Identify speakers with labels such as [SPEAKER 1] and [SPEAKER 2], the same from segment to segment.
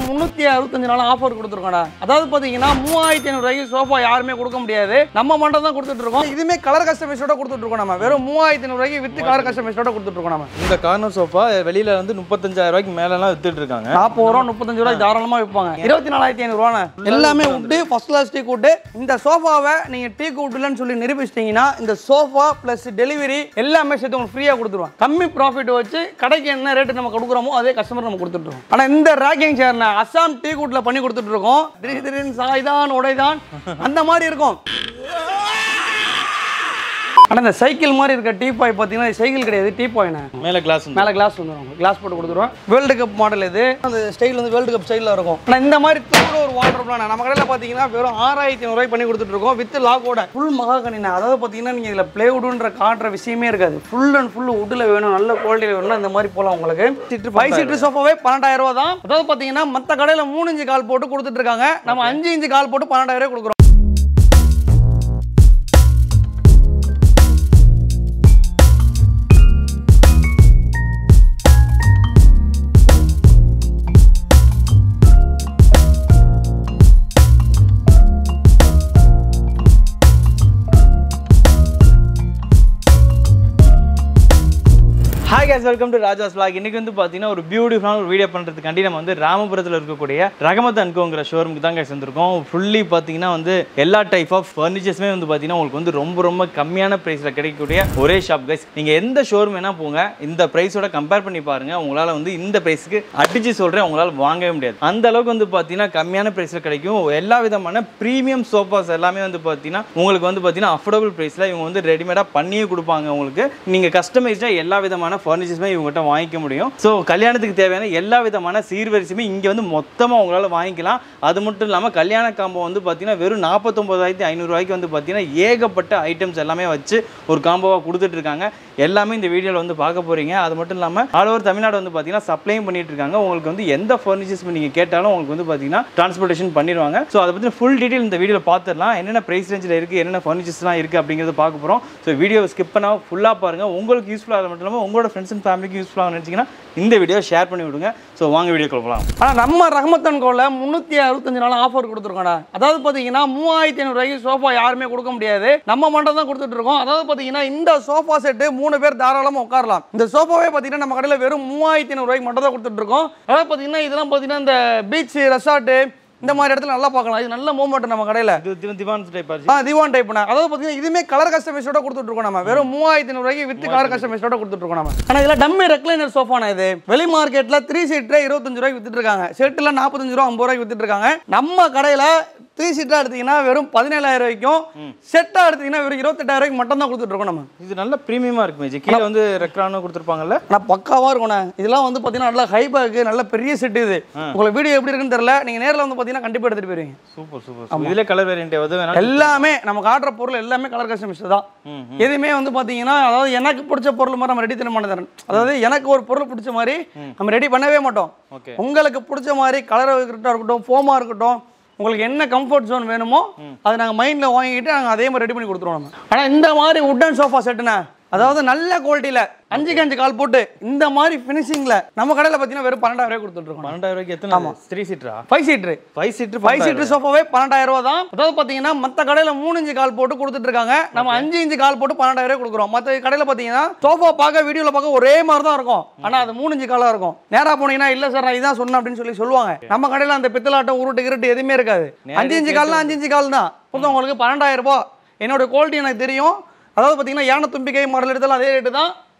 [SPEAKER 1] 365 நாள் ஆஃபர் கொடுத்துருக்கோம்டா. அதாவது பாத்தீங்கன்னா 3500 ரூபாய்க்கு சோஃபா யாருமே கொடுக்க முடியாது, நம்ம மட்டும் தான் கொடுத்துட்டு இருக்கோம். இதுமே கலர் கஸ்டமைஸோட கொடுத்துட்டு இருக்கோம். நம்ம வெறும் 3500 ரூபாய்க்கு வித் கலர் கஸ்டமைஸோட கொடுத்துட்டு இருக்கோம். நம்ம
[SPEAKER 2] இந்த கார்னர் சோஃபா வெளியில வந்து 35000 ரூபாய்க்கு மேலலாம் வித்துட்டு இருக்காங்க.
[SPEAKER 1] 40 ரூபா 35 ரூபாய் தாராளமா விற்பாங்க. 24500 ரூபாய் எல்லாமே wood, first class teak wood. இந்த சோஃபாவை நீங்க டீ குட்லன்னு சொல்லி நிரூபிச்சிட்டீங்கன்னா இந்த சோஃபா பிளஸ் டெலிவரி எல்லாமே சேர்த்து உங்களுக்கு ஃப்ரீயா கொடுத்துருவோம். கம்மி ப்ராஃபிட் வச்சு கடைக்கு என்ன ரேட் நம்ம கொடுக்குறோமோ அதே கஸ்டமர் நம்ம கொடுத்துட்டு இருக்கோம். ஆனா இந்த ராக்கிங் சேர் அசாம் டீ குட்ல பண்ணி கொடுத்துட்டு இருக்கோம். திடீர்னு சாய்தான் உடைதான் அந்த மாதிரி இருக்கும். ஆனா இந்த சைக்கிள் மாதிரி இருக்க டீ பாய் பாத்தீங்கன்னா சைக்கிள் கிடையாது, டீ பாய்னா மேல கிளாஸ் வந்துரும். கிளாஸ் போட்டு கொடுத்துருவோம். வேர்ல்டு கப் மாடல் இது. அந்த ஸ்டைல் வந்து வேர்ல்டு கப் ஸ்டைல்ல இருக்கும். ஆனா இந்த மாதிரி தூர ஒரு வாட்டர் பிளான் நம்ம கடையில பாத்தீங்கன்னா வெறும் 6500 ரூபாய் பண்ணி கொடுத்துட்டு இருக்கோம் வித் லாக்கோட. ஃபுல் மகாகனினா, அதாவது பாத்தீங்கன்னா நீங்க இதுல பிளேவுட்ன்ற காட்டுற விஷயமே இருக்காது. ஃபுல் அண்ட் ஃபுல் வுட்ல வேணும், நல்ல குவாலிட்டியில வேணும். இந்த மாதிரி போலாம் உங்களுக்கு. 5 சீட்டர் சோஃபாவே 12000 ரூபாய் தான். அதாவது பாத்தீங்கன்னா மத்த கடையில 3 இன்ச் கால் போட்டு கொடுத்துட்டு இருக்காங்க, நம்ம 5 இன்ச் கால் போட்டு 12000 ரூபாய் கொடுக்குறோம்.
[SPEAKER 2] Hi guys, welcome to Raja's Vlog. இன்னைக்கு வந்து பாத்தீங்கன்னா ஒரு பியூட்டிஃபுல்லான ஒரு வீடியோ பண்றதுக்காண்டி நம்ம வந்து ராமபுரத்துல இருக்கக்கூடிய ரகமத் அண்ட் கோங்கிற ஷோரூமுக்கு தான் guys வந்திருக்கோம். ஃபுல்லி பாத்தீங்கன்னா வந்து எல்லா டைப் ஆஃப் ஃபர்னிச்சர்ஸுமே வந்து பாத்தீங்கன்னா உங்களுக்கு வந்து ரொம்ப கம்மியான பிரைஸ்ல கிடைக்கக்கூடிய ஒரே ஷாப் guys. நீங்க எந்த ஷோரூம் வேணா போங்க, இந்த பிரைஸோட கம்பேர் பண்ணி பாருங்க. உங்களால வந்து இந்த பிரைஸ்க்கு அடிச்சு சொல்றேன், உங்களால வாங்கவே முடியாது. அந்த அளவுக்கு வந்து பாத்தீங்கன்னா கம்மியான பிரைஸ்ல கிடைக்கும். எல்லா விதமான பிரீமியம் சோஃபாஸ் எல்லாமே வந்து பாத்தீங்கன்னா உங்களுக்கு வந்து பாத்தீங்கன்னா அஃபோர்டபுள் பிரைஸ்ல இவங்க வந்து ரெடிமேடா பண்ணியே கொடுப்பாங்க. உங்களுக்கு நீங்க கஸ்டமைஸ்டா எல்லா விதமான ஃபர்னிச்சர்ஸ்மே இவங்ககிட்ட வாங்கிக்க முடியும். ஸோ கல்யாணத்துக்கு தேவையான எல்லா விதமான சீர்வரிசையுமே இங்கே வந்து மொத்தமாக உங்களால் வாங்கிக்கலாம். அது மட்டும் இல்லாமல் கல்யாண காம்போ வந்து பார்த்தீங்கன்னா வெறும் 49500 ரூபாய்க்கு வந்து பார்த்தீங்கன்னா ஏகப்பட்ட ஐட்டம்ஸ் எல்லாமே வச்சு ஒரு காம்போவாக கொடுத்துட்டு இருக்காங்க. எல்லாமே இந்த வீடியோவில் வந்து பார்க்க போகிறீங்க. அது மட்டும் இல்லாமல் ஆல் ஓவர் தமிழ்நாடு வந்து பார்த்தீங்கன்னா சப்ளையும் பண்ணிட்டு இருக்காங்க. உங்களுக்கு வந்து எந்த ஃபர்னிச்சர்ஸ் நீங்கள் கேட்டாலும் உங்களுக்கு வந்து பார்த்தீங்கன்னா டிரான்ஸ்போர்ட்டேஷன் பண்ணிடுவாங்க. ஸோ அதை பற்றி ஃபுல் டீட்டெயில் இந்த வீடியோவில் பார்த்துடலாம். என்னென்ன ப்ரைஸ் ரேஞ்சில் இருக்குது, என்னென்ன ஃபர்னிச்சர்ஸ்லாம் இருக்குது அப்படிங்கிறத பார்க்க போகிறோம். ஸோ வீடியோவை ஸ்கிப் பண்ணால் ஃபுல்லாக பாருங்கள். உங்களுக்கு யூஸ்ஃபுல்லாக மட்டும் இல்லாமல் உங்களோட ஃப்ரெண்ட்ஸ் அண்ட் ஃபேமிலிக்கு யூஸ்ஃபுல்லாக நினச்சிங்கன்னா இந்த வீடியோ ஷேர் பண்ணி விடுங்க. ஸோ வாங்க வீடியோ போகலாம்.
[SPEAKER 1] ஆனால் நம்ம ரஹமத் அண்ட் கோல 365 நாள் ஆஃபர் கொடுத்துருக்கோம்டா. அதாவது பார்த்தீங்கன்னா 3500 ரூபாய்க்கு சோஃபா யாருமே கொடுக்க முடியாது, நம்ம மட்டும் தான் கொடுத்துட்டு இருக்கோம். அதாவது பார்த்தீங்கன்னா இந்த சோஃபா செட்டு 3 பேர் தாராளமாக உட்காரலாம். இந்த சோஃபாவே பார்த்தீங்கன்னா நம்ம கடையில் வெறும் 3500 ரூபாய்க்கு மட்டும் தான் கொடுத்துட்டு இருக்கோம். அதாவது பார்த்தீங்கன்னா இதெல்லாம் பார்த்தீங்கன்னா இந்த பீச் ரெசார்ட்டு இந்த மாதிரி இடத்துல நல்லா பார்க்கலாம். இது நல்ல மூவ்மெண்ட் நம்ம கடையில்.
[SPEAKER 2] திவான் டைப்
[SPEAKER 1] திவான் டைப்னா, அதாவது பார்த்தீங்கன்னா இதுமே கலர் கஸ்டமைஸோட கொடுத்துட்டு இருக்கோம். நம்ம வெறும் 3500 ரூபாய்க்கு வித் கலர் கஸ்டமைஸோட கொடுத்துட்டு இருக்கோம். நம்ம ஆனால் இதில் டம்மி ரெக்லைனர் சோஃபானா இது வெளி மார்க்கெட்டில் 3 சீட்டரே 25 ரூபாய்க்கு வித்துட்டு இருக்காங்க. செட்டில் 45 ரூபா 50 ரூபாய்க்கு வித்துட்டு இருக்காங்க. நம்ம கடையில் 3 சீட்டா எடுத்தீங்கன்னா வெறும் 17000 ரூபாய்க்கும், செட்டா எடுத்தீங்கன்னா வெறும் 28000 ரூபாய்க்கு மட்டும் தான் கொடுத்துட்டு இருக்கோம். நம்ம
[SPEAKER 2] இது நல்ல பிரீமியமா இருக்கு. கீழே வந்து ரெக்ரானோ கொடுத்துருப்பாங்கல்ல,
[SPEAKER 1] ஆனால் பக்காவா இருக்கும். இதெல்லாம் வந்து பார்த்தீங்கன்னா நல்லா ஹை பேக், நல்ல பெரிய செட். இது உங்களுக்கு வீடியோ எப்படி இருக்குன்னு தெரியல, நீங்க நேரில் வந்து பார்த்தீங்கன்னா கண்டிப்பாக எடுத்துட்டு போயிருவீங்க.
[SPEAKER 2] சூப்பர். இதுல கலர் வேரியன்ட் எது வேணா
[SPEAKER 1] எல்லாமே நம்ம காட்டுற பொருள் எல்லாமே கலர் கஸ்டமைஸ் தான். எதுவுமே வந்து பாத்தீங்கன்னா அதாவது எனக்கு பிடிச்ச பொருள் மாதிரி நம்ம ரெடி பண்ண தரேன். அதாவது எனக்கு ஒரு பொருள் பிடிச்ச மாதிரி நம்ம ரெடி பண்ணவே மாட்டோம். உங்களுக்கு பிடிச்ச மாதிரி கலர் இருக்கட்டும், ஃபோமா இருக்கட்டும், உங்களுக்கு என்ன கம்ஃபர்ட் ஜோன் வேணுமோ அதை நாங்கள் மைண்டில் வாங்கிட்டு நாங்கள் அதே மாதிரி ரெடி பண்ணி கொடுத்துருவோம். ஆனால் இந்த மாதிரி உட்டன் சோஃபா செட்டுனா, அதாவது நல்ல குவாலிட்டியில் 5 5 கால் போட்டு இந்த மாதிரி ஃபினிஷிங்ல நம்ம கடையில் பார்த்தீங்கன்னா வெறும் 12000 ரூபாய் கொடுத்துட்டு இருக்கோம்.
[SPEAKER 2] 12000 ரூபாய்க்கு எத்தனை? 3 சீட்டரா?
[SPEAKER 1] 5 சீட்டர் சோஃபாவே 12000 ரூபாய் தான். அதாவது பார்த்தீங்கன்னா மற்ற கடையில் 3 இன்ச் கால் போட்டு கொடுத்துட்டு இருக்காங்க, நம்ம 5 இன்ச் கால் போட்டு 12000 ரூபாய் கொடுக்குறோம். மற்ற கடையில் பார்த்தீங்கன்னா சோஃபா பார்க்க வீடியோவில் பார்க்க ஒரே மாதிரி தான் இருக்கும், ஆனால் அது 3 இன்ச் காலாக இருக்கும். நேராக போனீங்கன்னா இல்லை சார் நான் இதான் சொன்னேன் அப்படின்னு சொல்லுவாங்க. நம்ம கடையில் அந்த பித்தலாட்டம் உருட்டு கிருட்டு எதுவுமே இருக்காது. 5 இன்ச் கால்னா 5 இன்ச் கால் தான். மொத்தம் உங்களுக்கு 12000 ரூபாய். என்னோட குவாலிட்டி எனக்கு தெரியும். அதாவது பார்த்தீங்கன்னா யானை தும்பிக்கை மாடல் எடுத்தாலும் அதே ரேட்டு தான்,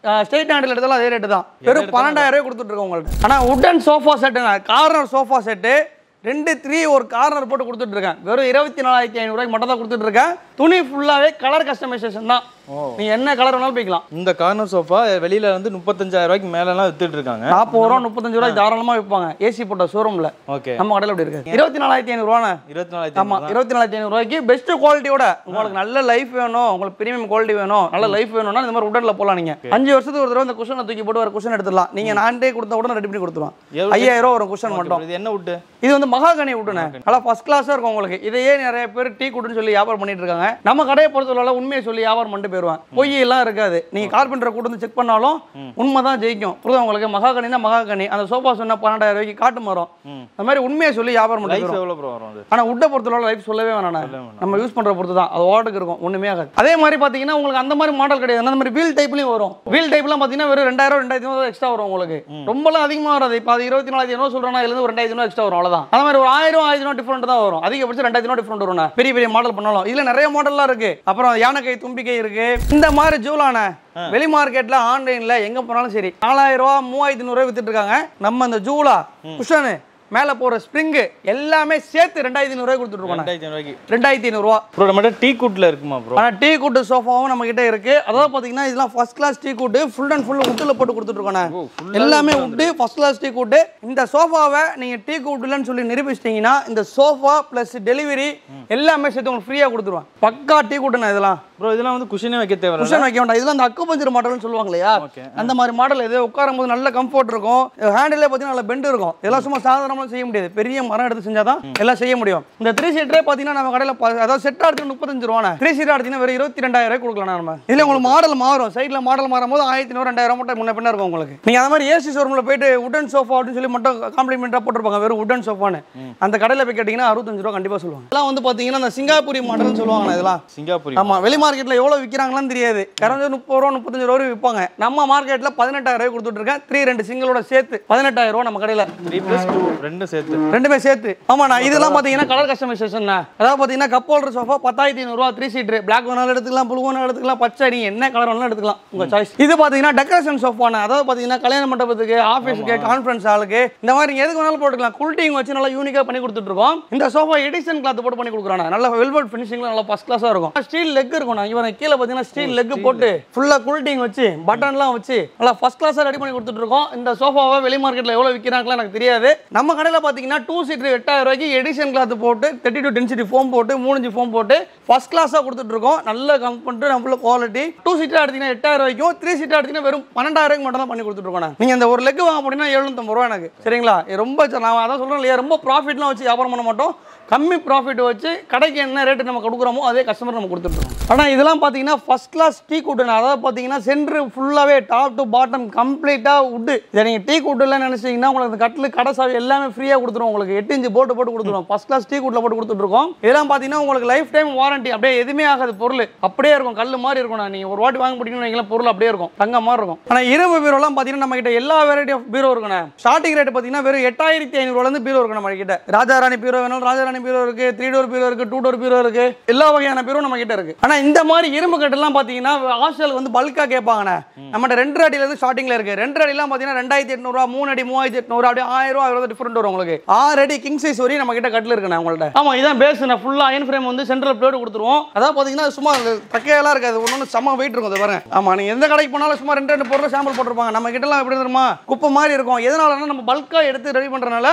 [SPEAKER 1] ஸ்ட்ரெயிட் ஹேண்டில் எடுத்தாலும் அதே ரேட்டு தான். வெறும் 12000 ரூபாய் கொடுத்துட்டு இருக்கோம் உங்களுக்கு. ஆனால் wooden sofa set, corner sofa set 2 3 ஒரு கார்னர் போட்டு கொடுத்துட்டு இருக்கேன். வெறும் 24500 ரூபாய்க்கு மட்டும் தான் கொடுத்துட்டு இருக்கேன். துணி ஃபுல்லாவே கலர் கஸ்டமைசேஷன் தான். நீ என்ன கலர் வேணாலும் போய்க்கலாம்.
[SPEAKER 2] இந்த கார்னர் சோஃபா வெளியில வந்து 35000 ரூபாய்க்கு மேலலாம் வித்துட்டு இருக்காங்க.
[SPEAKER 1] 40 ரூபா 35 ரூபாய் தாராளமா விற்பாங்க ஏசி போட்ட ஷோரூம்ல.
[SPEAKER 2] ஓகே,
[SPEAKER 1] நம்ம கடையில் எப்படி இருக்கு? 24500 ரூபாய்.
[SPEAKER 2] 24500.
[SPEAKER 1] ஆமா, 24500 ரூபாய்க்கு பெஸ்ட் குவாலிட்டியோட உங்களுக்கு நல்ல லைஃப் வேணும், உங்களுக்கு பிரீமியம் குவாலிட்டி வேணும், நல்ல லைஃப் வேணும்னா இந்த மாதிரி உடன்ல போலாம். நீங்க 5 வருஷத்துக்கு ஒரு தடவை இந்த குஷனை தூக்கி போட்டு ஒரு குஷன் எடுத்துடலாம். நீங்க நான்டே கொடுத்த உடனே ரெடி பண்ணி கொடுத்துருவோம். 5000 ரூபாய் ஒரு குஷன் மட்டும்.
[SPEAKER 2] இது என்ன வுட்?
[SPEAKER 1] இது வந்து மகாகனி வுட்னே, நல்லா ஃபர்ஸ்ட் கிளாஸா இருக்கும் உங்களுக்கு. இதையே நிறைய பேர் டீ குட்னு சொல்லி வியாபாரம் பண்ணிட்டு இருக்காங்க. இருக்காங்க. நம்ம கடையை பொறுத்தவரை உண்மையை சொல்லி வியாபாரம் பண்ணிட்டு போயிடுவாங்க. பொய் எல்லாம் இருக்காது. நீங்க கார்பெண்டரை கூட்டு வந்து செக் பண்ணாலும் உண்மைதான் ஜெயிக்கும். புரியுதா உங்களுக்கு? மகாகனினா மகாகனி, அந்த சோஃபா சொன்ன 12,000 ரூபாய்க்கு காட்டு மரம், அந்த மாதிரி உண்மையை சொல்லி வியாபாரம் பண்ணிட்டு. ஆனா உட்டை பொறுத்தவரை லைஃப் சொல்லவே வேணாம், நம்ம யூஸ் பண்ற பொறுத்து தான் அது வாட்டுக்கு இருக்கும், ஒண்ணுமே ஆகாது. அதே மாதிரி பாத்தீங்கன்னா உங்களுக்கு அந்த மாதிரி மாடல் கிடையாது. அந்த மாதிரி வீல் டைப்லயும் வரும். வீல் டைப்லாம் பாத்தீங்கன்னா வெறும் 2000 2500 எக்ஸ்ட்ரா வரும் உங்களுக்கு. ரொம்பலாம் அதிகமா வராது. இப்போ அது 24,000 சொல்றேன்னா இதுல இருந்து ஒரு 2000 எக்ஸ்ட்ரா வரும், அவ்வளவுதான். அந்த மாதிரி ஒரு 1000 டிஃபரெண்ட் தான் வரும். அதிகபட்சம் 2000 டிஃபரெண்ட் வரும். பெரிய பெரிய மாடல் பண்ணாலும் இதுல நிறைய மாடல்லாம் இருக்கு. அப்புறம் யானைக்கை தும்பிக்கை இருக்கு. இந்த மாதிரி ஜூலான வெளி மார்க்கெட்ல ஆன்லைன்ல எங்க போனாலும் சரி 4000 ரூபா 3500 ரூபாய் வித்துட்டு இருக்காங்க. நம்ம இந்த ஜூலா குஷனு மேல போற ஸ்ப்ரிங் எல்லாமே சேர்த்து 2500 ரூபாய் கொடுத்துட்டு இருக்கோம். 2500 ரூபா
[SPEAKER 2] ப்ரோ. நம்ம டீ குட்ல இருக்குமா ப்ரோ?
[SPEAKER 1] ஆனா டீ குட் சோஃபாவும் நம்ம கிட்ட இருக்கு. அதாவது பாத்தீங்கன்னா இதெல்லாம் first class teak wood, full and full உட்ல போட்டு கொடுத்துட்டு இருக்கோம். எல்லாமே wood, first class teak wood. இந்த சோஃபாவை நீங்க டீ குட்லன்னு சொல்லி நிரூபிச்சிட்டீங்கன்னா இந்த சோஃபா பிளஸ் டெலிவரி எல்லாமே சேர்த்து உங்களுக்கு ஃப்ரீயா கொடுத்துருவாங்க. பக்கா டீ குட்னா இதெல்லாம்
[SPEAKER 2] ப்ரோ. இதெல்லாம் வந்து குஷனே வைக்க தேவையில்ல.
[SPEAKER 1] குஷன் வைக்க வேண்டாம். இதெல்லாம் அந்த அக்குபஞ்சர் மாடல்னு சொல்லுவாங்க இல்லையா, அந்த மாதிரி மாடல். இது உட்காரும் போது நல்ல கம்ஃபர்ட் இருக்கும். ஹேண்டிலே பாத்தீங்கன்னா நல்ல பெண்ட் இருக்கும். இதெல்லாம் சும்மா சாதாரணமா செய்ய முடியாது. பெரிய மரம் எடுத்து செஞ்சாதான் எல்லாம் செய்ய முடியும். இந்த 3 சீட்டரே பாத்தீங்கன்னா நம்ம கடையில அதாவது செட் ஆடுறது 35 ரூபா, 3 சீட் ஆடுறீங்கன்னா வெறும் 22,000 ரூபாய் கொடுக்கலாம். நம்ம இதுல உங்களுக்கு மாடல் மாறும். சைடுல மாடல் மாறும்போது 1500 2000 மட்டும் முன்ன பின்ன இருக்கும் உங்களுக்கு. நீங்க அந்த மாதிரி ஏசி ஷோரூம்ல போயிட்டு உடன் சோஃபா அப்படின்னு சொல்லி மட்டும் காம்ப்ளிமெண்டா போட்டுருப்பாங்க, வெறும் உடன் சோஃபான்னு. அந்த கடையில போய் கேட்டீங்கன்னா 65 ரூபா கண்டிப்பா சொல்லுவாங்க. இதெல்லாம் வந்து பாத்தீங்கன்னா அந்த சிங்கப்பூரி மாடல்னு சொல்லுவாங்க. இதெல்லாம்
[SPEAKER 2] சிங்கப்பூரி.
[SPEAKER 1] ஆமா, வெளி மார்க்கெட்ல எவ்வளவு விக்கிறாங்கன்னு தெரியாது. கரஞ்ச 30 ரூபா 35 ரூபா விற்பாங்க. நம்ம மார்க்கெட்ல 18,000 ரூபாய் கொடுத்துட்டு இருக்கேன். 2 சிங்கிளோட சேர்த்து 18,000 ரூபா நம்ம கடையில.
[SPEAKER 2] 3+2 ரெண்டு சேர்த்து,
[SPEAKER 1] ரெண்டுமே சேர்த்து. ஆமா, நான் இதெல்லாம் பாத்தீங்கன்னா கலர் கஸ்டமைசேஷன். அதாவது பாத்தீங்கன்னா கப் ஹோல்டர் சோஃபா 10,500 ரூபா 3 சீட். பிளாக் வேணாலும் எடுத்துக்கலாம், ப்ளூ வேணாலும் எடுத்துக்கலாம், பச்சை, நீங்க என்ன கலர் வேணாலும் எடுத்துக்கலாம், உங்க சாய்ஸ். இது பாத்தீங்கன்னா டெக்கரேஷன் சோஃபான. அதாவது பாத்தீங்கன்னா கல்யாண மண்டபத்துக்கு, ஆபீஸ்க்கு, கான்ஃபரன்ஸ் ஹாலுக்கு இந்த மாதிரி எதுக்கு வேணாலும் போட்டுக்கலாம். கூல்டிங் வச்சு நல்லா யூனிக்கா பண்ணி கொடுத்துட்டு இருக்கோம். இந்த சோஃபா எடிஷன் கிளாத் போட்டு பண்ணி கொடுக்குறாங்க. நல்ல வெல்வெட் ஃபினிஷிங்ல நல்லா ஃபர்ஸ்ட் கிளாஸா இருக்கும். ஸ்டீல் லெக் இருக்கும். இவன் கீழே பாத்தீங்கன்னா ஸ்டீல் லெக் போட்டு ஃபுல்லா கூல்டிங் வச்சு பட்டன்லாம் வச்சு நல்லா ஃபர்ஸ்ட் கிளாஸா ரெடி பண்ணி கொடுத்துட்டு இருக்கோம். இந்த சோஃபாவை வெளி மார்க்கெட்ல எவ்வளவு விற்கிறாங்களோ எனக்கு தெரியாது. நம்ம கடையில பாத்தீங்கன்னா 2 சீட் 8,000 ரூபாய்க்கு எடிஷன் கிளாத் போட்டு 32 டென்சிட்டி ஃபோம் போட்டு 3 இன்ச் ஃபோம் போட்டு ஃபர்ஸ்ட் கிளாஸா கொடுத்துட்டு இருக்கோம். நல்ல கம்ஃபர்ட், நல்ல குவாலிட்டி. 2 சீட் எடுத்தீங்கன்னா 8,000 ரூபாய்க்கும், 3 சீட் எடுத்தீங்கன்னா வெறும் 12,000 ரூபாய்க்கு மட்டும் தான் பண்ணி கொடுத்துட்டு இருக்கோம். நீங்க இந்த ஒரு லெக் வாங்க போனீங்கன்னா 750 ரூபாய் எனக்கு. சரிங்களா? ரொம்ப நான் அதான் சொல்றேன் இல்லையா, ரொம்ப ப்ராஃபிட்லாம் வச்சு வியாபாரம் பண்ண மாட்டோம். கம்மி ப்ராஃபிட் வச்சு கடைக்கு என்ன ரேட்டு நம்ம கொடுக்குறோமோ அதே கஸ்டமர் நம்ம கொடுத்துருக்கோம். ஆனால் இதெல்லாம் பார்த்தீங்கன்னா ஃபர்ஸ்ட் கிளாஸ் டீ குட்டுன்னு. அதாவது பார்த்தீங்கன்னா சென்ட்ரு ஃபுல்லாகவே டாப் டு பாட்டம் கம்ப்ளீட்டாக உட்டு. இதை நீங்கள் டீ குட்டுலாம் நினச்சிங்கன்னா உங்களுக்கு கட்டில் கடை சாவி எல்லாமே ஃப்ரீயாக கொடுத்துருவோம். உங்களுக்கு 8 இன்ச் போட்டு கொடுத்துருவோம். ஃபர்ஸ்ட் கிளாஸ் டீ குட்டில் போட்டு கொடுத்துட்ருக்கோம். இதெல்லாம் பார்த்தீங்கன்னா உங்களுக்கு லைஃப் டைம் வாரண்டி. அப்படியே எதுவுமே ஆகாது. பொருள் அப்படியே இருக்கும், கல் மாதிரி இருக்கும். நீங்கள் ஒரு வாட்டி வாங்க முடியும்னு பொருள் அப்படியே இருக்கும், தங்க மாதிரி இருக்கும். ஆனால் இரும்பு பீரோலாம் பார்த்தீங்கன்னா நம்ம கிட்ட எல்லா வெரைட்டி ஆஃப் பீரோ இருக்குண்ணே. ஸ்டார்டிங் ரேட் பார்த்தீங்கன்னா வெறும் 8,500 பீரோ இருக்கு நம்ம கிட்ட. ராஜாராணி பீரோ வேணும், ராஜாராணி பீரோ இருக்கு, 3 டோர் பீரோ இருக்கு, 2 டோர் பீரோ இருக்கு, எல்லா வகையான பீரோ நம்ம கிட்ட இருக்கு. ஆனா இந்த மாதிரி இரும்பு கட்டெல்லாம் பாத்தீங்கன்னா ஹாஸ்டல் வந்து பல்கா கேட்பாங்கண்ணே. நம்மகிட்ட 2 அடியில இருந்து ஸ்டார்டிங்ல இருக்கு. 2 அடிலாம் பாத்தீங்கன்னா 2,800 ரூபா, 3 அடி 3,800, அப்படியே 1000 ரூபா டிஃபரெண்ட் வரும் உங்களுக்கு. 6 அடி கிங் சைஸ் வரையும் நம்ம கிட்ட கட்டில் இருக்குண்ணே உங்கள்ட்ட. ஆமா, இதான் பேஸ். ஃபுல்லா அயன் ஃப்ரேம் வந்து சென்ட்ரல் பிளேட் கொடுத்துருவோம். அதாவது பாத்தீங்கன்னா சும்மா தக்கையெல்லாம் இருக்காது, ஒன்னொன்னு செம்ம வெயிட் இருக்கும். பாருங்க. ஆமா, நீங்க எந்த கடைக்கு போனாலும் சும்மா 2 பொருள் சாம்பிள் போட்டிருப்பாங்க. நம்ம கிட்ட எல்லாம் எப்படி தெரியுமா, குப்பை மாதிரி இருக்கும். எதனாலன்னா நம்ம பல்கா எடுத்து ரெடி பண்றதுனால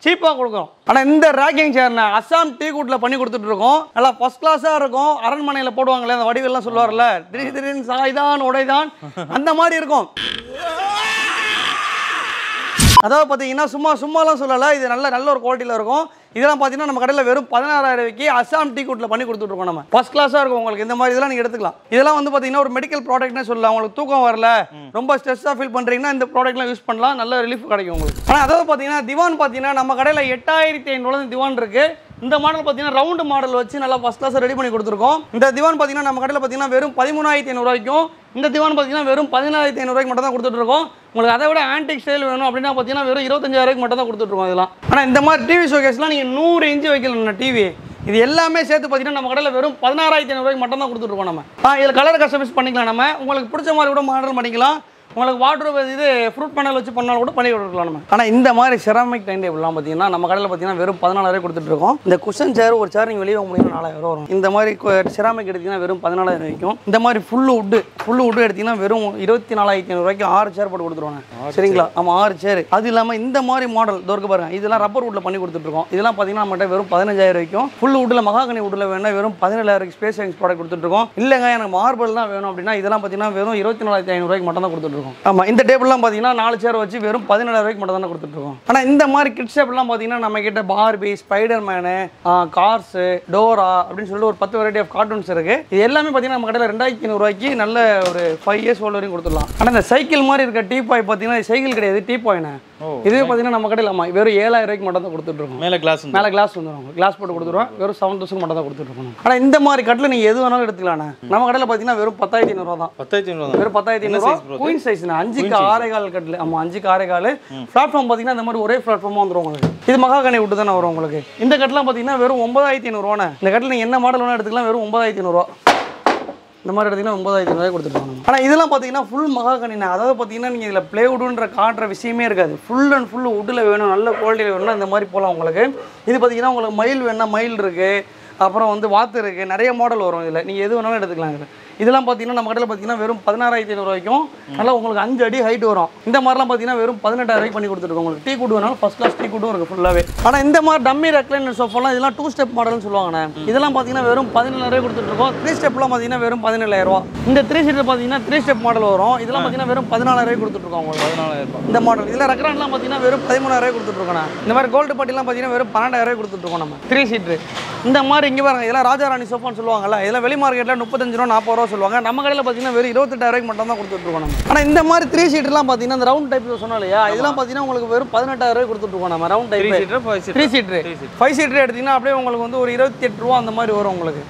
[SPEAKER 1] சீப்பா கொடுக்கும். ஆனா இந்த ராக்கிங் சேர்னா அசாம் டீ குட்ல பண்ணி கொடுத்துட்டு இருக்கோம். நல்லா ஃபர்ஸ்ட் கிளாஸா இருக்கும். அரண்மனையில போடுவாங்களே அந்த வடிவெல்லாம் சொல்லுவார்ல, திடீர் சாய்தான் உடைதான் அந்த மாதிரி இருக்கும். அதாவது பார்த்தீங்கன்னா சும்மாலாம் சொல்லலை, இது நல்ல ஒரு குவாலிட்டியில் இருக்கும். இதெல்லாம் பார்த்தீங்கன்னா நம்ம கடையில் வெறும் 16,000 ரூபாய்க்கு அசாம் டீ குட்டில் பண்ணி கொடுத்துட்ருக்கோம். நம்ம ஃபர்ஸ்ட் கிளாஸாக இருக்கும் உங்களுக்கு. இந்த மாதிரி இதெல்லாம் நீங்கள் எடுத்துக்கலாம். இதெல்லாம் வந்து பார்த்தீங்கன்னா ஒரு மெடிக்கல் ப்ராடக்ட்னே சொல்லலாம். உங்களுக்கு தூக்கம் வரல, ரொம்ப ஸ்ட்ரெஸ்ஸாக ஃபீல் பண்ணுறீங்கன்னா இந்த ப்ராடக்ட்லாம் யூஸ் பண்ணலாம். நல்ல ரிலீஃப் கிடைக்கும் உங்களுக்கு. ஆனால் அதாவது பார்த்தீங்கன்னா திவான் பார்த்தீங்கன்னா நம்ம கடையில் 8,500 திவான் இருக்குது. இந்த மாடல் பார்த்தீங்கன்னா ரவுண்டு மாடல் வச்சு நல்லா ஃபர்ஸ்ட் கிளாஸ் ரெடி பண்ணி கொடுத்துருக்கோம். இந்த திவான் பார்த்தீங்கன்னா நம்ம கடையில் பார்த்தீங்கன்னா வெறும் 13,500 ரூபாய்க்கும், இந்த திவான் பார்த்தீங்கன்னா வெறும் 14,500 ரூபாய்க்கு மட்டும் தான் கொடுத்துட்ருக்கோம். உங்களுக்கு அதை விட ஆன்டிக் ஸ்டைல் வேணும் அப்படின்னா பார்த்தீங்கன்னா வெறும் 25,000 ரூபாய்க்கு மட்டும் தான் கொடுத்துட்ருக்கோம் இதெல்லாம். ஆனால் இந்த மாதிரி டிவி ஷோகேஸ்லாம் நீங்கள் 100 இன்ச்சு வைக்கலாம் டிவி. இது எல்லாமே சேர்த்து பார்த்தீங்கன்னா நம்ம கடையில் வெறும் 16,500 ரூபாய்க்கு மட்டும் தான் கொடுத்துட்ருக்கோம். நம்ம இதில் கலர் கஸ்டமைஸ் பண்ணிக்கலாம். நம்ம உங்களுக்கு பிடிச்ச மாதிரி கூட மாடல் பண்ணிக்கலாம். உங்களுக்கு வாட்டர் இது ஃப்ரூட் பேனல் வச்சு பண்ணாலும் கூட பண்ணி கொடுக்கலாம் நம்ம. ஆனால் இந்த மாதிரி செராமிக் டைம் டேபிள்லாம் பார்த்தீங்கன்னா நம்ம கடையில் பார்த்தீங்கன்னா வெறும் 14,000 கொடுத்துட்டு இருக்கோம். இந்த குஷன் சேர் ஒரு சேர் நீங்கள் வெளியே வாங்க முடியும் 4,000 வரும். இந்த மாதிரி செராமிக் எடுத்தீங்கன்னா வெறும் 14,000 வரைக்கும். இந்த மாதிரி ஃபுல்லு உட்டு எடுத்தீங்கன்னா வெறும் 24,500 ரூபாய்க்கு 6 சேர் போட்டு கொடுத்துருவாங்க. சரிங்களா? ஆமாம், 6 சேர். அது இல்லாமல் இந்த மாதிரி மாடல் தோற்கு பாருங்க, இதெல்லாம் ரப்பர் வுட்டில் பண்ணி கொடுத்துட்ருக்கோம். இதெல்லாம் பார்த்தீங்கன்னா நம்மகிட்ட வெறும் 15,000 வரைக்கும். ஃபுல் வுட்டில் மகாகனி வுட்டில் வேணும் வெறும் 17,000 ஸ்பேஸ் சயின்ஸ் ப்ராடக்ட் கொடுத்துட்ருக்கோம். இல்லைங்க எனக்கு மார்பிள் தான் வேணும் அப்படின்னா இதெல்லாம் பார்த்தீங்கன்னா வெறும் 24,500 ரூபாய்க்கு மட்டும் தான் கொடுத்துட்ருக்கோம். இருக்கோம். ஆமாம், இந்த டேபிள்லாம் பார்த்தீங்கன்னா 4 சேர் வச்சு வெறும் 17,000 ரூபாய்க்கு மட்டும் தானே கொடுத்துட்ருக்கோம். ஆனால் இந்த மாதிரி கிட்ஸ் டேபிள்லாம் பார்த்தீங்கன்னா நம்ம கிட்ட பார்பி, ஸ்பைடர்மேனு, கார்ஸு, டோரா அப்படின்னு சொல்லிட்டு ஒரு 10 வெரைட்டி ஆஃப் கார்ட்டூன்ஸ் இருக்குது. இது எல்லாமே பார்த்தீங்கன்னா நம்ம கடையில் 2,500 ரூபாய்க்கு நல்ல ஒரு 5 இயர்ஸ் ஓல்டு வரைக்கும் கொடுத்துடலாம். ஆனால் இந்த சைக்கிள் மாதிரி இருக்க டீ பாய் பார்த்தீங்கன்னா சைக்கிள் கிடையாது, டீ பாய்னு. இதுவே பார்த்தீங்கன்னா நம்ம கடையில் வெறும் 7,000 ரூபாய்க்கு மட்டும் தான் கொடுத்துட்ருக்கோம். மேலே கிளாஸ் வந்துடும், கிளாஸ் போட்டு கொடுத்துருவோம். வெறும் 7,000 மட்டும் தான் கொடுத்துட்ருக்கோம். ஆனால் இந்த மாதிரி கட்டில் நீங்கள் எது வேணாலும் எடுத்துக்கலாண்ணே. நம்ம கடையில் பார்த்தீங்கன்னா வெறும் 10,500 ரூபா தான். 10,500 வெறும் 10,500 குயின் சைஸ்ண்ணா. 5க்கு 6.25 கட்டில். ஆமாம், 5க்கு 6.25. பிளாட்ஃபார்ம் பார்த்தீங்கன்னா இந்த மாதிரி ஒரே பிளாட்ஃபார்மாக வந்துடும் உங்களுக்கு. இது மகாகனி விட்டு தானே வரும் உங்களுக்கு. இந்த கட்டிலாம் பார்த்தீங்கன்னா வெறும் 9,500 ரூபாண்ணே. இந்த கட்டில் நீங்கள் என்ன மாடல் வேணால் எடுத்துக்கலாம், வெறும் 9,500 ரூபா. இந்த மாதிரி எடுத்திங்கன்னா 9,500 ரூபாய் கொடுத்துருவாங்க. ஆனால் இதெல்லாம் பார்த்தீங்கன்னா ஃபுல் மகாகனிண்ணா. அதாவது பார்த்தீங்கன்னா நீங்கள் இதில் பிளேவுடுன்ற காட்டுற விஷயமே இருக்காது. ஃபுல் அண்ட் ஃபுல் வுட்டில் வேணும், நல்ல குவாலிட்டியில் வேணும்னா இந்த மாதிரி போகலாம் உங்களுக்கு. இது பார்த்தீங்கன்னா உங்களுக்கு மயில் வேணும்னா மயில் இருக்குது, அப்புறம் வந்து வாத்து இருக்குது, நிறைய மாடல் வரும் இதில். நீங்கள் எது வேணாலும் எடுத்துக்கலாம். இதில் இதெல்லாம் பார்த்தீங்கன்னா நம்ம கடையில் பார்த்தீங்கன்னா வெறும் 16,500 ரூபாய்க்கும் நல்லா உங்களுக்கு 5 அடி ஹைட் வரும். இந்த மாதிரிலாம் பார்த்தீங்கன்னா வெறும் 18,000 ரூபாய்க்கு பண்ணி கொடுத்துருக்கோம் உங்களுக்கு. டீ கூட்டு வேணாலும் ஃபர்ஸ்ட் கிளாஸ் டீ கூட்டும் இருக்குது ஃபுல்லாகவே. ஆனால் இந்த மாதிரி டம்மி ரெக்லைனர் சோஃபாலாம் இதெல்லாம் 2 ஸ்டெப் மாடல்னு சொல்லுவாங்கண்ணே. இதெல்லாம் பார்த்தீங்கன்னா வெறும் 17,000 ரூபாய் கொடுத்துட்ருக்கோம். 3 ஸ்டெப்லாம் பார்த்தீங்கன்னா வெறும் 17,000 ரூபா. இந்த 3 சீட்டர் பார்த்தீங்கன்னா 3 ஸ்டெப் மாடல் வரும். இதெல்லாம் பார்த்தீங்கன்னா வெறும் 14,000 ரூபாய் கொடுத்துட்ருக்கோம் உங்களுக்கு. 14,000 ரூபாய் இந்த மாடல். இதில் ரெக்ரான்லாம் பார்த்தீங்கன்னா வெறும் 13,000 ரூபாய் கொடுத்துட்ருக்கோம். இந்த மாதிரி கோல்டு பாட்டிலாம் பார்த்தீங்கன்னா வெறும் 12,000 ரூபாய் கொடுத்துட்ருக்கோம் நம்ம 3 சீட்டர். இந்த மாதிரி இங்கே பாருங்க, இதெல்லாம் ராஜாராணி சோஃபான்னு சொல்லுவாங்கல்ல. இதெல்லாம் வெளி மார்க்கெட்டில் 35 ரூபா 40 ரூபா சொல்லுவாங்க. நம்ம கடையில் பார்த்தீங்கன்னா வெறும் 28,000 ரூபாய்க்கு மட்டும் தான் கொடுத்துட்ருக்கோம் நம்ம. ஆனால் இந்த மாதிரி 3 சீட்டர்லாம் பார்த்தீங்கன்னா இந்த ரவுண்ட் டைப் சொன்னோம் இல்லையா, இதெல்லாம் பார்த்தீங்கன்னா உங்களுக்கு வெறும் 18,000 ரூபாய் கொடுத்துட்ருக்கோம் நம்ம. ரவுண்ட் டைப் 3 சீட்டர் 5 சீட்டர் எடுத்தீங்கன்னா அப்படியே உங்களுக்கு வந்து ஒரு 28 ரூபா அந்த மாதிரி வரும் உங்களுக்கு.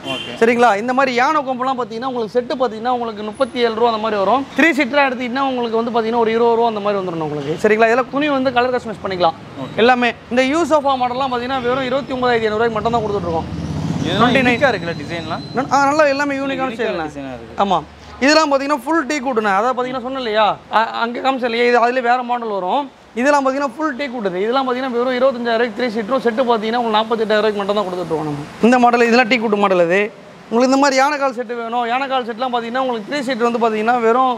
[SPEAKER 1] சரிங்களா? இந்த மாதிரி யானை கொம்பெல்லாம் பார்த்தீங்கன்னா உங்களுக்கு செட்டு பார்த்தீங்கன்னா உங்களுக்கு 37 ரூபா அந்த மாதிரி வரும். 3 சீட்டராக எடுத்தீங்கன்னா உங்களுக்கு வந்து பார்த்தீங்கன்னா ஒரு 20 ரூபா அந்த மாதிரி வந்துடும் உங்களுக்கு. சரிங்களா? இதெல்லாம் துணி வந்து கலர் கஸ்டமைஸ் பண்ணிக்கலாம் எல்லாமே. இந்த யூ சோஃபா மாடல்லாம் பார்த்தீங்கன்னா வெறும் 29,500 ரூபாய்க்கு மட்டும் தான் கொடுத்துட்ருக்கோம். 29 இருக்குல்ல டிசைன்லாம் நல்லா எல்லாமே யூனிக்கான ஸ்டைல்னா. ஆமாம், இதெல்லாம் பார்த்தீங்கன்னா ஃபுல் டீ கூட்டுண்ணே. அதாவது பார்த்தீங்கன்னா சொன்னேன் இல்லையா, அங்கே காமிச்சா இல்லையா, இது அதில் வேறு மாடல் வரும். இதெல்லாம் பார்த்தீங்கன்னா ஃபுல் டீ கூட்டுது. இதெல்லாம் பார்த்தீங்கன்னா வெறும் 25,000 ரூபாய்க்கு 3 சீட்டரும் செட்டு பார்த்தீங்கன்னா உங்களுக்கு 48,000 ரூபாய்க்கு மட்டும் தான் கொடுத்துட்ருக்கோம் நம்ம. இந்த மாடல் இதெல்லாம் டீ கூட்டு மாடல். இது உங்களுக்கு இந்த மாதிரி யானைக்கால் செட்டு வேணும். யானைக்கால் செட்லாம் பார்த்தீங்கன்னா உங்களுக்கு 3 சீட் வந்து பார்த்தீங்கன்னா வெறும்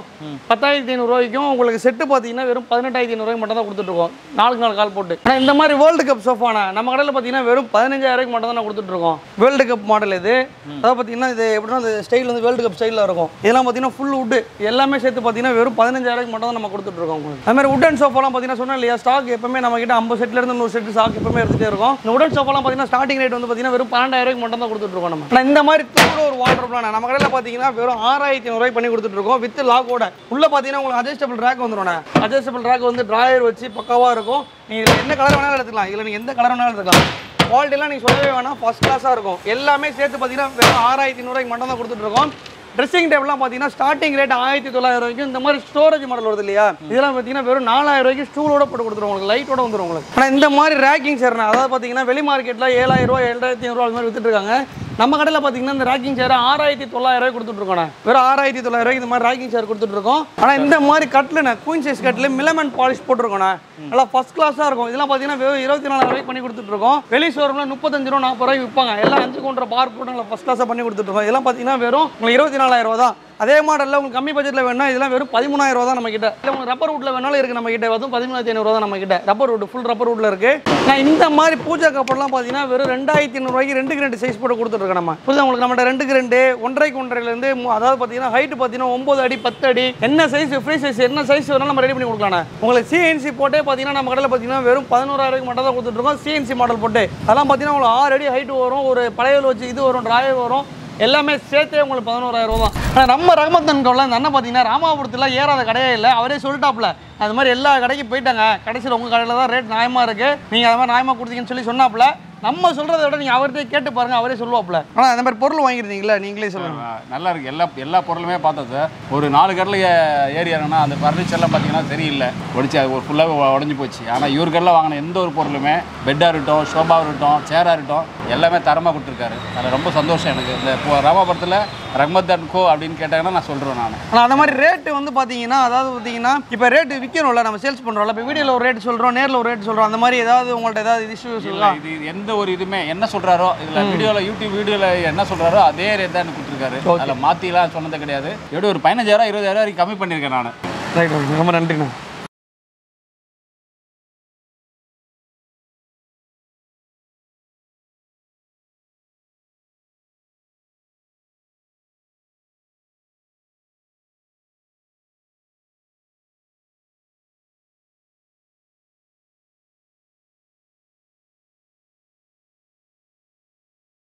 [SPEAKER 1] 10,500 ரூபாய்க்கும் உங்களுக்கு செட்டு பார்த்தீங்கன்னா வெறும் 18,500 ரூபாய்க்கு மட்டும் தான் கொடுத்துட்ருக்கோம். 4 கால் போட்டு. ஆனால் இந்த மாதிரி வேர்ல்டு கப் சோஃபானா நம்ம கடையில் பார்த்தீங்கன்னா வெறும் 15,000 ரூபாய்க்கு மட்டும் தான் கொடுத்துட்ருக்கோம். வேர்ல்டு கப் மாடல் இது. அதாவது பார்த்தீங்கன்னா இது எப்படின்னா இந்த ஸ்டைல் வந்து வேர்ல்டு கப் ஸ்டைலில் இருக்கும். இதெல்லாம் பார்த்தீங்கன்னா ஃபுல் வுட்டு எல்லாமே சேர்த்து பார்த்தீங்கன்னா வெறும் 15,000 ரூபாய்க்கு மட்டும் தான் நம்ம கொடுத்துட்ருக்கோம் உங்களுக்கு. அது மாதிரி உடன் சோஃபாலாம் பார்த்தீங்கன்னா சொன்னேன் இல்லையா, ஸ்டாக் எப்பவுமே நம்ம கிட்ட 50 செட்லேருந்து 100 செட் ஸ்டாக் எப்பவுமே எடுத்துகிட்டே இருக்கும். இந்த உடன் சோஃபாலாம் பார்த்தீங்கன்னா ஸ்டார்டிங் ரேட் வந்து பார்த்தீங்கன்னா வெறும் 12,000 ரூபாய்க்கு மட்டும் தான் கொடுத்துட்ருக்கோம் நம்ம. ஆனால் இந்த மாதிரி ஒரு வாட்டர் நம்ம கடையில் பார்த்தீங்கன்னா வெறும் 6,500 ரூபாய் பண்ணி கொடுத்துட்ருக்கோம் வித் லாக்கோட. உள்ள பார்த்தீங்கன்னா உங்களுக்கு அட்ஜஸ்டபிள் ரேக் வந்துடும். அட்ஜஸ்டபிள் ரேக் வந்து டிராயர் வச்சு பக்காவாக இருக்கும். நீங்கள் என்ன கலர் வேணாலும் எடுத்துக்கலாம். இதில் நீங்கள் எந்த கலர் வேணாலும் எடுத்துக்கலாம். குவாலிட்டிலாம் நீங்கள் சொல்லவே வேணாம், ஃபர்ஸ்ட் கிளாஸாக இருக்கும். எல்லாமே சேர்த்து பார்த்தீங்கன்னா வெறும் 6,500 ரூபாய்க்கு மட்டும் தான் கொடுத்துட்ருக்கோம். ட்ரெஸ்ஸிங் டேபிள்லாம் பார்த்தீங்கன்னா ஸ்டார்டிங் ரேட் 1,900 ரூபாய்க்கும். இந்த மாதிரி ஸ்டோரேஜ் மாடல் வருது இல்லையா, இதெல்லாம் பார்த்தீங்கன்னா வெறும் 4,000 ரூபாய்க்கு ஸ்டூலோட போட்டு கொடுத்துருவோம் உங்களுக்கு, லைட்டோட வந்துடும் உங்களுக்கு. ஆனால் இந்த மாதிரி ரேக்கிங் சேர்னா அதாவது பார்த்தீங்கன்னா வெளி மார்க்கெட்டில் 7,000 ரூபா 7,500 ரூபா அது மாதிரி வித்துட்டு இருக்காங்க. நம்ம கடையில் பார்த்தீங்கன்னா இந்த ரேக்கிங் சேர் 6,900 ரூபாய் கொடுத்துட்ருக்கோம். வெறும் 6,900 ரூபாய்க்கு இந்த மாதிரி ரேக்கிங் சேர் கொடுத்துட்ருக்கோம். ஆனால் இந்த மாதிரி கட்டில் குயின் சைஸ் கட்டில் மிலமன் பாலிஷ் போட்டுருக்கோண்ணா, நல்லா ஃபர்ஸ்ட் கிளாஸாக இருக்கும். இதெல்லாம் பார்த்தீங்கன்னா வெறும் 24,000 ரூபாய்க்கு பண்ணி கொடுத்துட்ருக்கோம். வெளி ஷோரூமில் 35 ரூபா 40 ரூபாய்க்கு விற்பாங்க. எல்லாம் 5 கவுண்டர் பார் போட்டு ஃபர்ஸ்ட் கிளாஸாக பண்ணி கொடுத்துட்ருக்கோம். இதெல்லாம் பார்த்தீங்கன்னா வெறும் உங்களுக்கு 24,000 ரூபா தான். அதே மாடலில் உங்களுக்கு கம்மி பட்ஜெட்டில் வேணும் இதெல்லாம் வெறும் 13,000 ரூபா தான் நம்ம கிட்ட. இல்லை உங்களுக்கு ரப்பர் வுட்டில் வேணாலும் இருக்குது நம்ம கிட்ட. அதுவும் 13,500 ரூபா தான் நம்ம கிட்ட. ரப்பர் வுட் ஃபுல் ரப்பர் வுட்டில் இருக்குது. நான் இந்த மாதிரி பூஜா கப்பல்லாம் பார்த்தீங்கன்னா வெறும் 2,500 ரூபாய்க்கு 2க்கு 2 சைஸ் போட்டு கொடுத்துட்ருக்கோம் நம்ம. புரியுது உங்களுக்கு? நம்மகிட்ட 2க்கு 2 1.5க்கு 1.5லேருந்து அதாவது பார்த்தீங்கன்னா ஹைட்டு பார்த்தீங்கன்னா 9 அடி 10 அடி என்ன சைஸ் ஃப்ரீ சைஸ் என்ன சைஸ் வேணாலும் நம்ம ரெடி பண்ணி கொடுக்கலாம். உங்களுக்கு சிஎன்சி போட்டே பார்த்தீங்கன்னா நம்ம கடையில் பார்த்தீங்கன்னா வெறும் 11,000 ரூபாய்க்கு மட்டும் தான் கொடுத்துட்ருக்கோம். சிஎன்சி மாடல் போட்டு அதெல்லாம் பார்த்தீங்கன்னா உங்களுக்கு 6 அடி ஹைட்டு வரும். ஒரு பழையல் வச்சு இது வரும், டிராயர் வரும், எல்லாமே சேர்த்தே உங்களுக்கு 11,000 ரூபா தான். ஆனால் நம்ம ரஹ்மத் அண்ட் கோவில் அந்த அண்ணன் பார்த்தீங்கன்னா ராமாபுரத்தில் ஏறாத கடையே இல்லை. அவரே சொல்லிட்டாப்புல அது மாதிரி எல்லா கடைக்கும் போயிட்டாங்க, கடைசியில் உங்கள் கடையில் தான் ரேட் நியாயமாக இருக்குது, நீங்கள் அது மாதிரி நியாயமாக கொடுத்தீங்கன்னு சொல்லி சொன்னாப்புல. நம்ம சொல்கிறத விட நீங்கள் அவர்கிட்ட கேட்டு பாருங்கள், அவரே சொல்லுவாப்புல. ஆனால் அந்த மாதிரி பொருள் வாங்கிருந்தீங்களா நீங்களே சொல்லுங்கள்.
[SPEAKER 3] நல்லா இருக்குது. எல்லா பொருளுமே பார்த்தோம் சார். ஒரு 4 கடையில் ஏறி இறங்கினா அந்த ஃபர்னிச்சர்லாம் பார்த்தீங்கன்னா சரியில்லை, ஒடிச்சு அது ஒரு ஃபுல்லாக உடஞ்சி போச்சு. ஆனால் இவர் கடையில் வாங்கின எந்த ஒரு பொருளுமே பெட்டாக இருக்கட்டும், ஷோபாவாக இருக்கட்டும், சேராக இருக்கட்டும் எல்லாமே தரமாக கொடுத்துருக்காரு. அதில் ரொம்ப சந்தோஷம் எனக்கு. இந்த ராமாபுரத்தில் ரஹ்மத் அண்ட் கோ அப்படின்னு கேட்டாங்கன்னா நான் சொல்கிறேன் நான்.
[SPEAKER 1] ஆனால் அந்த மாதிரி ரேட்டு வந்து பார்த்தீங்கன்னா அதாவது பார்த்தீங்கன்னா இப்போ ரேட்டு விற்கணும்ல, நம்ம சேல்ஸ் பண்ணுறோம்ல. இப்போ வீடியோவில் ஒரு ரேட் சொல்கிறோம், நேரில் ஒரு ரேட் சொல்கிறோம். அந்த மாதிரி ஏதாவது உங்கள்கிட்ட ஏதாவது இஷ்யூஸ் இல்லை?
[SPEAKER 3] இது எந்த ஒரு இதுவுமே என்ன சொல்கிறாரோ இதில் வீடியோவில் யூடியூப் வீடியோவில் என்ன சொல்கிறாரோ அதே ரேட் தான் எனக்கு கொடுத்துருக்காரு. அதில் மாற்றிலாம் சொன்னது கிடையாது. எப்படி ஒரு 15,000 20,000 வரைக்கும் கம்மி பண்ணியிருக்கேன் நான்.
[SPEAKER 1] ரைட், ரொம்ப நன்றிண்ணா.